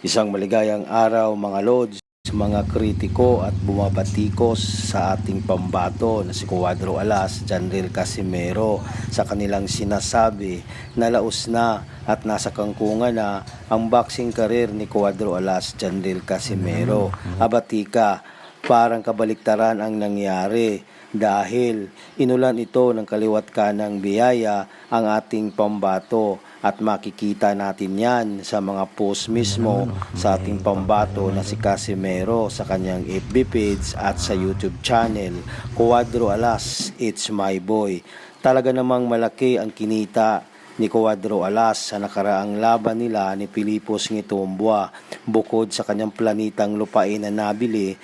Isang maligayang araw mga Lods, mga kritiko at bumabatikos sa ating pambato na si Cuadro Alas, Janril Casimero sa kanilang sinasabi na laos na at nasa kangkungan na ang boxing career ni Cuadro Alas, Janril Casimero. Abatika, parang kabaliktaran ang nangyari dahil inulan ito ng kaliwat kanang biyaya ang ating pambato. At makikita natin yan sa mga post mismo sa ating pambato na si Casimero sa kanyang FB page at sa YouTube channel. Cuadro Alas, it's my boy. Talaga namang malaki ang kinita ni Cuadro Alas sa nakaraang laban nila ni Pilipos Ngitumbua. Bukod sa kanyang planitang lupain na nabili,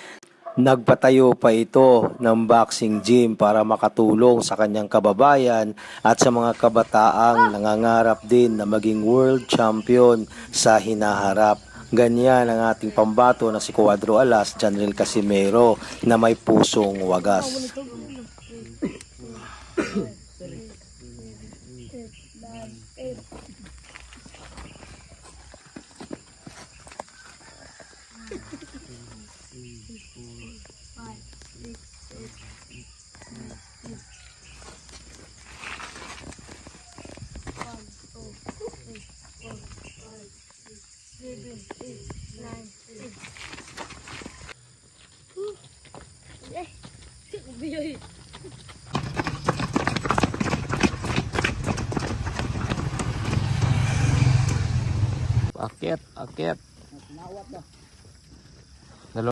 nagpatayo pa ito ng boxing gym para makatulong sa kanyang kababayan at sa mga kabataang nangangarap din na maging world champion sa hinaharap. Ganyan ang ating pambato na si Cuadro Alas, Janril Casimero, na may pusong wagas. Akit, akit.